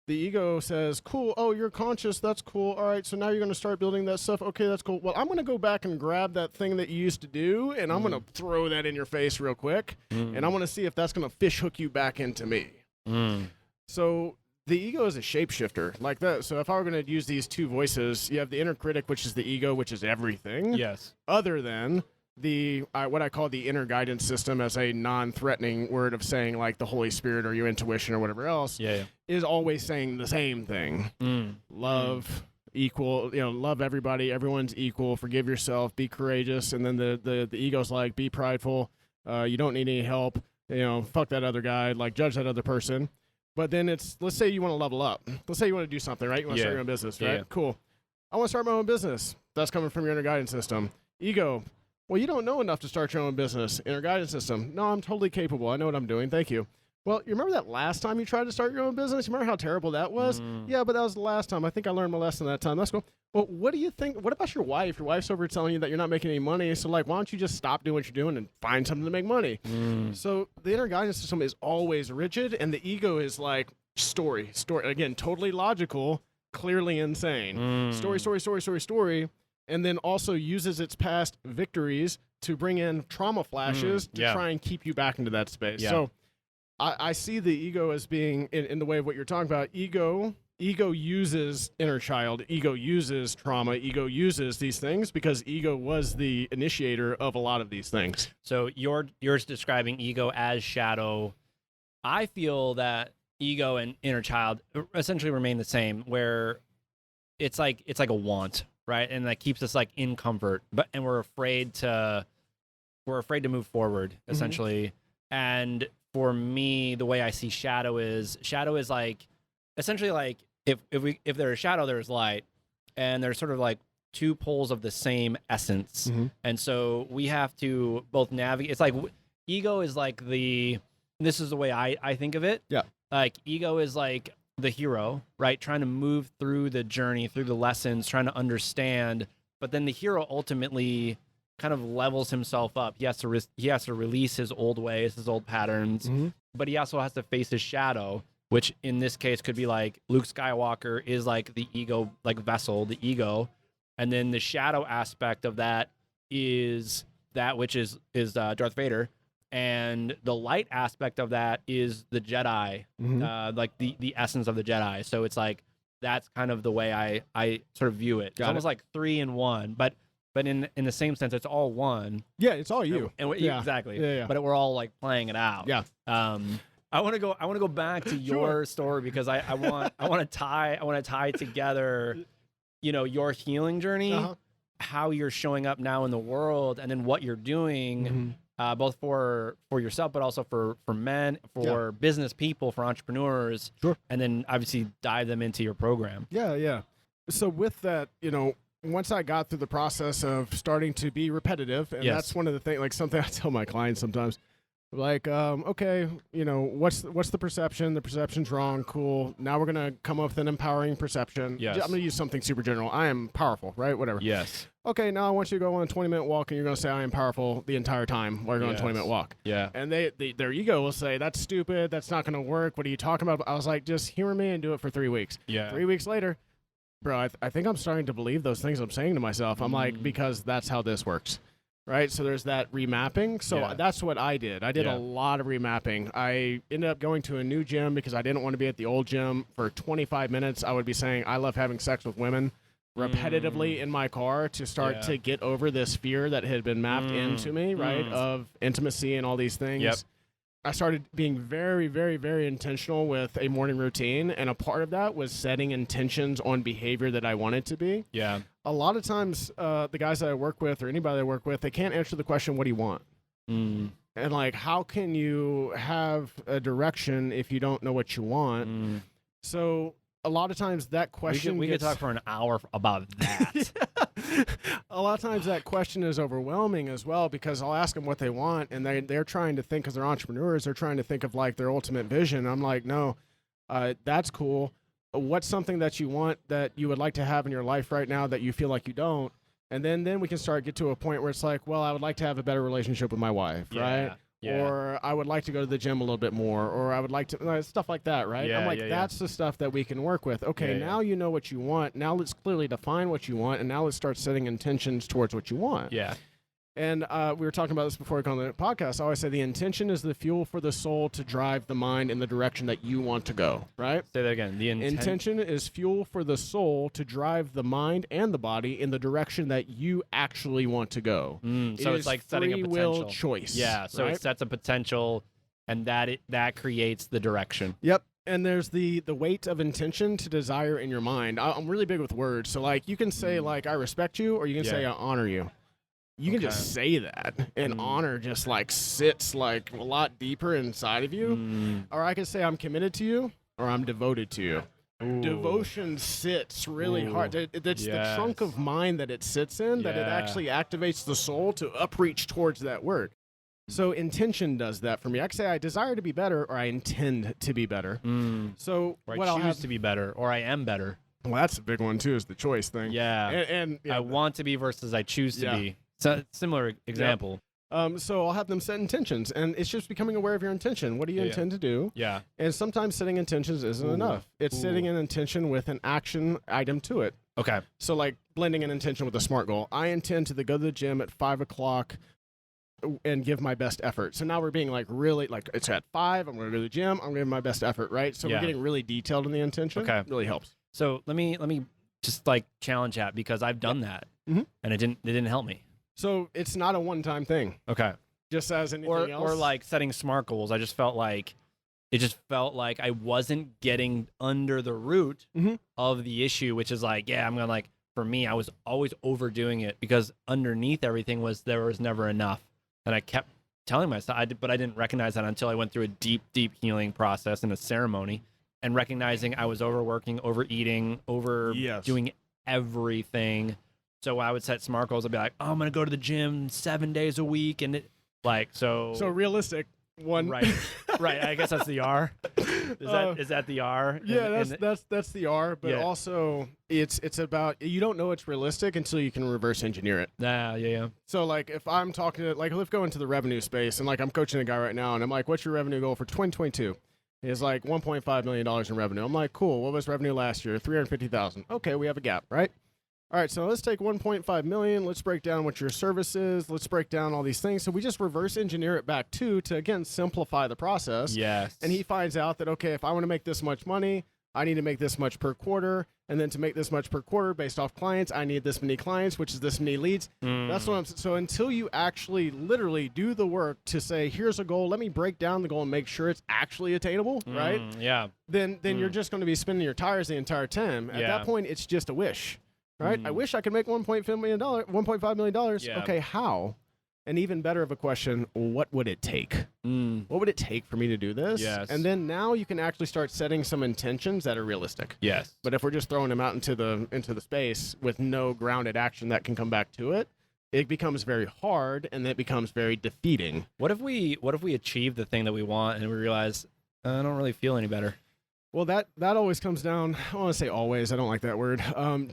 the ego says, cool, oh, you're conscious, that's cool. All right, so now you're going to start building that stuff. Okay, that's cool. Well, I'm going to go back and grab that thing that you used to do, and I'm going to throw that in your face real quick, and I want to see if that's going to fish hook you back into me. So the ego is a shapeshifter like that. So if I were going to use these two voices, you have the inner critic, which is the ego, which is everything. Yes. Other than the what I call the inner guidance system as a non-threatening word of saying like the Holy Spirit or your intuition or whatever else is always saying the same thing. Love, equal, love everybody. Everyone's equal. Forgive yourself. Be courageous. And then the ego's like, be prideful. You don't need any help. Fuck that other guy. Like judge that other person. But then let's say you want to level up. Let's say you want to do something, right? You want to start your own business, right? Yeah. Cool. I want to start my own business. That's coming from your inner guidance system. Ego. Well, you don't know enough to start your own business. Inner guidance system. No, I'm totally capable. I know what I'm doing. Thank you. Well, you remember that last time you tried to start your own business? You remember how terrible that was? Yeah, but that was the last time. I think I learned my lesson that time. That's cool. Well, what do you think? What about your wife? Your wife's over telling you that you're not making any money. So, like, why don't you just stop doing what you're doing and find something to make money? So the inner guidance system is always rigid, and the ego is like, story. Again, totally logical, clearly insane. Story. And then also uses its past victories to bring in trauma flashes to try and keep you back into that space. So I see the ego as being, in the way of what you're talking about, ego uses inner child, ego uses trauma, ego uses these things because ego was the initiator of a lot of these things. So you're describing ego as shadow. I feel that ego and inner child essentially remain the same, where it's like a want, right? And that keeps us like in comfort, and we're afraid to move forward, essentially. And for me, the way I see shadow is like essentially like if there's shadow, there's light, and there's sort of like two poles of the same essence. And so we have to both navigate. It's like ego is like this is the way I think of it. Yeah. Like ego is like the hero, right? Trying to move through the journey, through the lessons, trying to understand. But then the hero ultimately kind of levels himself up. He has to release his old ways, his old patterns, but he also has to face his shadow, which in this case could be like Luke Skywalker is like the ego, like vessel, the ego. And then the shadow aspect of that is that which is Darth Vader. And the light aspect of that is the Jedi, like the essence of the Jedi. So it's like, that's kind of the way I sort of view it. It's almost like 3 in 1, but in the same sense, it's all one. Yeah, it's all you. Exactly. Yeah. But we're all like playing it out. Yeah. I want to go back to your story because I want to tie together, your healing journey, how you're showing up now in the world, and then what you're doing. Both for yourself, but also for men, for business people, for entrepreneurs, and then obviously dive them into your program. Yeah. So with that, once I got through the process of starting to be repetitive, and that's one of the things, like something I tell my clients sometimes, Like, okay, what's the perception? The perception's wrong. Cool. Now we're gonna come up with an empowering perception. Yes. I'm gonna use something super general. I am powerful, right? Whatever. Yes. Okay, now I want you to go on a 20-minute walk, and you're gonna say I am powerful the entire time while you're on a 20-minute walk. Yeah. And their ego will say that's stupid. That's not gonna work. What are you talking about? I was like, just humor me and do it for 3 weeks. Yeah. 3 weeks later, bro, I think I'm starting to believe those things I'm saying to myself. I'm like, because that's how this works. Right, so there's that remapping. So that's what I did. I did a lot of remapping. I ended up going to a new gym because I didn't want to be at the old gym. For 25 minutes, I would be saying, I love having sex with women repetitively in my car to start to get over this fear that had been mapped into me, right, of intimacy and all these things. Yep. I started being very, very, very intentional with a morning routine, and a part of that was setting intentions on behavior that I wanted to be. Yeah. A lot of times, the guys that I work with or anybody I work with, they can't answer the question, what do you want? And like, how can you have a direction if you don't know what you want? So a lot of times that question we could talk for an hour about that. A lot of times that question is overwhelming as well, because I'll ask them what they want, and they're trying to think, because they're entrepreneurs, they're trying to think of like their ultimate vision. I'm like, no, that's cool. What's something that you want that you would like to have in your life right now that you feel like you don't? And then we can get to a point where it's like, well, I would like to have a better relationship with my wife, right? Yeah. Or I would like to go to the gym a little bit more, or I would like to, stuff like that, right? I'm like, that's the stuff that we can work with. Okay, now you know what you want. Now let's clearly define what you want, and now let's start setting intentions towards what you want. Yeah. And we were talking about this before we got on the podcast. I always say the intention is the fuel for the soul to drive the mind in the direction that you want to go, right? Say that again. The intention is fuel for the soul to drive the mind and the body in the direction that you actually want to go. So it's like setting a potential. Free will choice. Yeah, so it sets a potential, and that creates the direction. Yep. And there's the weight of intention to desire in your mind. I'm really big with words. So like you can say like I respect you, or you can say I honor you. You can just say that, and honor just like sits like a lot deeper inside of you. Or I can say I'm committed to you, or I'm devoted to you. Ooh. Devotion sits really hard. It's the trunk of mind that it sits in, that it actually activates the soul to upreach towards that word. So intention does that for me. I can say I desire to be better, or I intend to be better. So or what I choose to be better, or I am better. Well, that's a big one too, is the choice thing. Yeah. And I want to be versus I choose to be. So, similar example. So I'll have them set intentions, and it's just becoming aware of your intention. What do you intend to do? Yeah. And sometimes setting intentions isn't enough. It's setting an intention with an action item to it. Okay. So like blending an intention with a SMART goal. I intend to go to the gym at 5 o'clock and give my best effort. So now we're being like really like it's at 5. I'm going to go to the gym. I'm giving my best effort, right? So we're getting really detailed in the intention. Okay. It really helps. So let me just like challenge that, because I've done that and it didn't help me. So it's not a one-time thing. Okay. Just as anything else. Or like setting SMART goals. I just felt like I wasn't getting under the root of the issue, which is like, I'm going to like, for me, I was always overdoing it, because underneath everything there was never enough. And I kept telling myself, but I didn't recognize that until I went through a deep, deep healing process and a ceremony, and recognizing I was overworking, overeating, doing everything. So I would set SMART goals. I'd be like, oh, I'm going to go to the gym 7 days a week. And so realistic one. Right. I guess that's the R. Is that the R? Yeah, that's the R. But also it's about, you don't know it's realistic until you can reverse engineer it. Yeah. So like if I'm talking to, like, let's go into the revenue space, and like I'm coaching a guy right now, and I'm like, what's your revenue goal for 2022? He's like $1.5 million in revenue. I'm like, cool. What was revenue last year? $350,000. Okay, we have a gap, right? All right, so let's take 1.5 million. Let's break down what your service is. Let's break down all these things. So we just reverse engineer it back to again, simplify the process. Yes. And he finds out that, okay, if I want to make this much money, I need to make this much per quarter. And then to make this much per quarter based off clients, I need this many clients, which is this many leads. That's what so until you actually literally do the work to say, here's a goal, let me break down the goal and make sure it's actually attainable, right? Yeah. Then you're just going to be spinning your tires the entire time. At that point, it's just a wish. Right? I wish I could make $1.5 million. Yeah. Okay, how? And even better of a question, what would it take? What would it take for me to do this? Yes. And then now you can actually start setting some intentions that are realistic. Yes. But if we're just throwing them out into the space with no grounded action that can come back to it, it becomes very hard and it becomes very defeating. What if we achieve the thing that we want and we realize I don't really feel any better? Well, that always comes down, I don't want to say always, I don't like that word.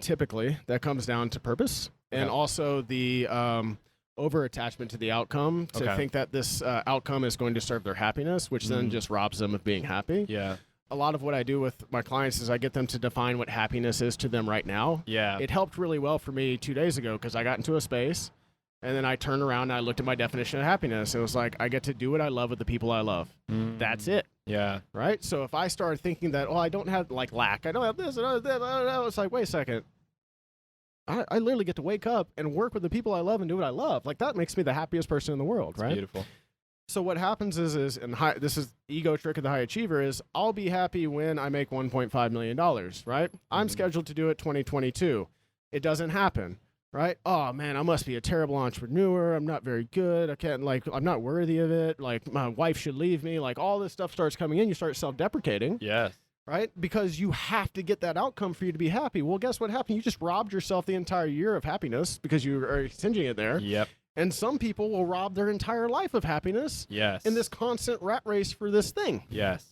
Typically, that comes down to purpose and also the over-attachment to the outcome, to think that this outcome is going to serve their happiness, which then just robs them of being happy. Yeah. A lot of what I do with my clients is I get them to define what happiness is to them right now. Yeah. It helped really well for me 2 days ago because I got into a space and then I turned around and I looked at my definition of happiness. It was like, I get to do what I love with the people I love. That's it. Yeah. Right? So if I started thinking that, I don't have like lack, I don't have this, it's like, wait a second. I literally get to wake up and work with the people I love and do what I love. Like that makes me the happiest person in the world, right? Beautiful. So what happens is this is ego trick of the high achiever is I'll be happy when I make $1.5 million, right? I'm scheduled to do it 2022. It doesn't happen, right? Oh man, I must be a terrible entrepreneur. I'm not very good. I'm not worthy of it. Like my wife should leave me. Like all this stuff starts coming in. You start self-deprecating. Yes. Right? Because you have to get that outcome for you to be happy. Well, guess what happened? You just robbed yourself the entire year of happiness because you are exchanging it there. Yep. And some people will rob their entire life of happiness in this constant rat race for this thing. Yes.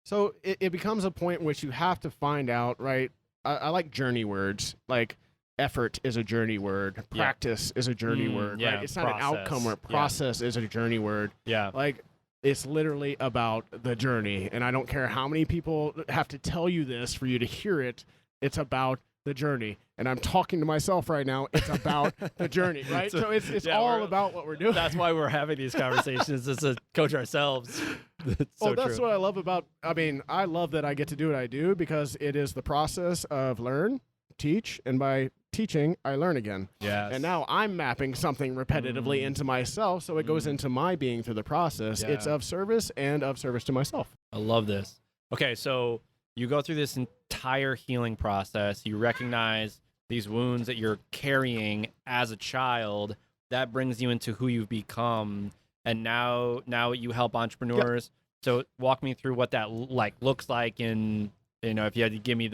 So it becomes a point in which you have to find out, right? I like journey words. Like effort is a journey word. Practice is a journey word, right? It's not an outcome word. Process is a journey word. Yeah. Like it's literally about the journey. And I don't care how many people have to tell you this for you to hear it. It's about the journey. And I'm talking to myself right now. It's about the journey, right? So it's all about what we're doing. That's why we're having these conversations, is to coach ourselves. That's what I love about, I love that I get to do what I do because it is the process of learn, teach, and by teaching, I learn again. Yes. And now I'm mapping something repetitively into myself, so it goes into my being through the process. Yeah. It's of service and of service to myself. I love this. Okay, so you go through this entire healing process. You recognize these wounds that you're carrying as a child. That brings you into who you've become. And now you help entrepreneurs. Yep. So walk me through what that looks like in, if you had to give me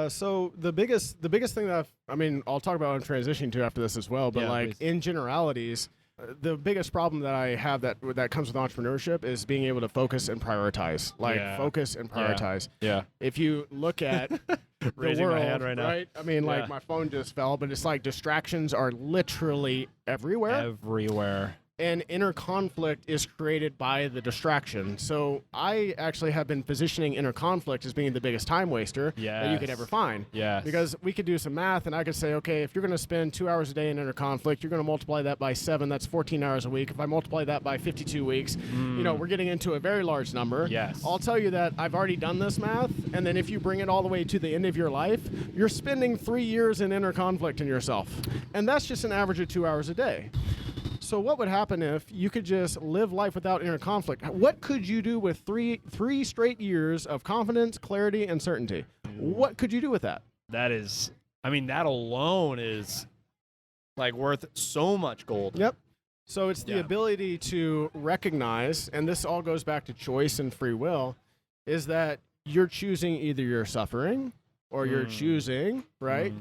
So the biggest thing that I'll talk about what I'm transitioning to after this as well, but please. In generalities, the biggest problem that I have that comes with entrepreneurship is being able to focus and prioritize. Focus and prioritize. Yeah. If you look at the Raising world, my hand right now. Right? My phone just fell, but it's like distractions are literally everywhere. And inner conflict is created by the distraction. So I actually have been positioning inner conflict as being the biggest time waster that you could ever find. Yes. Because we could do some math and I could say, okay, if you're going to spend 2 hours a day in inner conflict, you're going to multiply that by 7. That's 14 hours a week. If I multiply that by 52 weeks, we're getting into a very large number. Yes. I'll tell you that I've already done this math. And then if you bring it all the way to the end of your life, you're spending 3 years in inner conflict in yourself. And that's just an average of 2 hours a day. So what would happen if you could just live life without inner conflict? What could you do with three straight years of confidence, clarity, and certainty? What could you do with that? That is, that alone is worth so much gold. Yep. So it's the ability to recognize, and this all goes back to choice and free will, is that you're choosing either your suffering or you're choosing,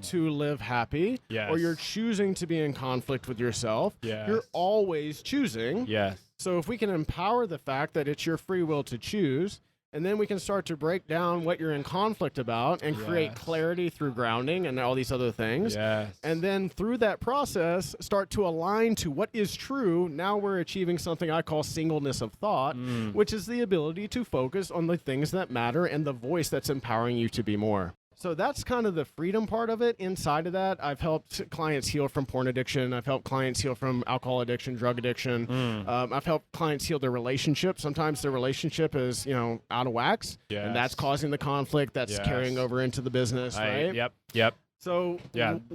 to live happy, or you're choosing to be in conflict with yourself. Yes. You're always choosing. Yes. So if we can empower the fact that it's your free will to choose, and then we can start to break down what you're in conflict about and create clarity through grounding and all these other things. Yes. And then through that process, start to align to what is true. Now we're achieving something I call singleness of thought, which is the ability to focus on the things that matter and the voice that's empowering you to be more. So that's kind of the freedom part of it. Inside of that, I've helped clients heal from porn addiction. I've helped clients heal from alcohol addiction, drug addiction. I've helped clients heal their relationship. Sometimes their relationship is, out of wax, and that's causing the conflict that's carrying over into the business, right? Yep. So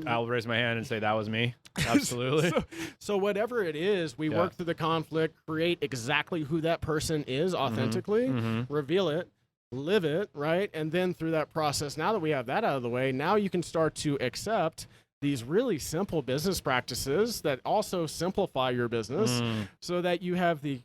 I'll raise my hand and say that was me. Absolutely. So whatever it is, we work through the conflict, create exactly who that person is authentically, reveal it, live it, right? And then through that process, now that we have that out of the way, now you can start to accept these really simple business practices that also simplify your business so that you have the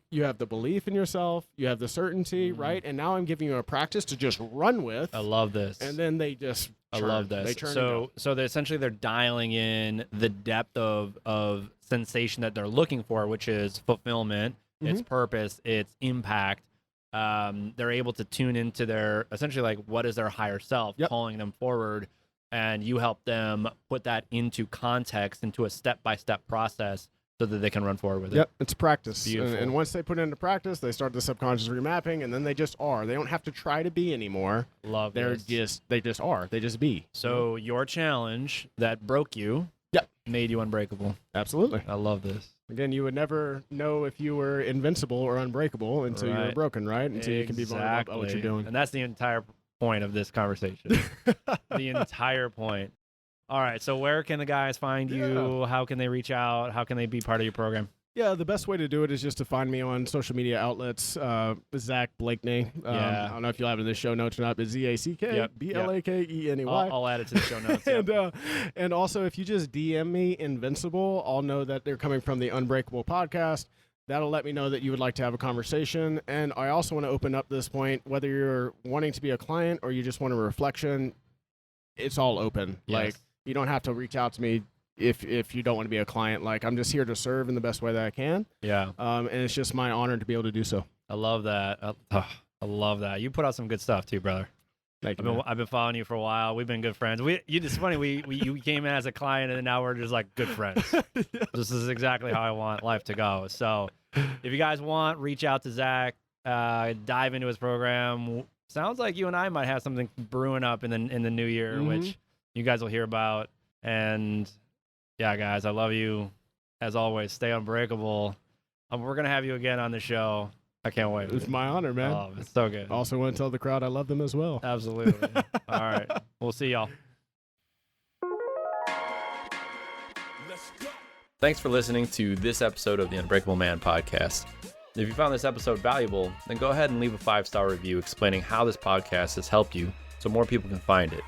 belief in yourself, you have the certainty, right? And now I'm giving you a practice to just run with. I love this. And then they just I love this. They turn so they're dialing in the depth of sensation that they're looking for, which is fulfillment, its purpose, its impact. They're able to tune into their essentially like what is their higher self calling them forward. And you help them put that into context, into a step-by-step process so that they can run forward with it. Yep, it's practice. Beautiful. And once they put it into practice, they start the subconscious remapping, and then they just are. They don't have to try to be anymore. Love this. They just are. They just be. So your challenge that broke you made you unbreakable. Absolutely. I love this. Again, you would never know if you were invincible or unbreakable until you were broken, right? Until you can be vulnerable about what you're doing. And that's the entire point of this conversation. The entire point. All right, so where can the guys find you? How can they reach out? How can they be part of your program? Yeah, the best way to do it is just to find me on social media outlets. Zack Blakeney. I don't know if you'll have it in the show notes or not, but ZACK BLAKENEY. I'll add it to the show notes. And also, if you just DM me Invincible, I'll know that they're coming from the Unbreakable podcast. That'll let me know that you would like to have a conversation. And I also want to open up this point, whether you're wanting to be a client or you just want a reflection, it's all open. Yes. Like, you don't have to reach out to me if you don't want to be a client. Like, I'm just here to serve in the best way that I can. Yeah. And it's just my honor to be able to do so. I love that. I love that. You put out some good stuff too, brother. Thank you. I've been following you for a while. We've been good friends. It's funny. You came in as a client, and now we're just like good friends. This is exactly how I want life to go. So, if you guys want, reach out to Zack, dive into his program. Sounds like you and I might have something brewing up in the new year, which you guys will hear about. And yeah, guys, I love you as always. Stay unbreakable. We're gonna have you again on the show. I can't wait. It's my honor, man. Oh, it's so good. Also want to tell the crowd I love them as well. Absolutely. All right. We'll see y'all. Thanks for listening to this episode of the Unbreakable Man podcast. If you found this episode valuable, then go ahead and leave a 5-star review explaining how this podcast has helped you so more people can find it.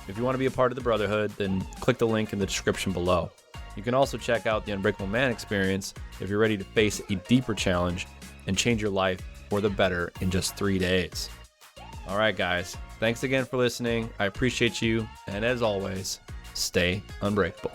If you want to be a part of the Brotherhood, then click the link in the description below. You can also check out the Unbreakable Man experience if you're ready to face a deeper challenge and change your life for the better in just 3 days. All right, guys. Thanks again for listening. I appreciate you. And as always, stay unbreakable.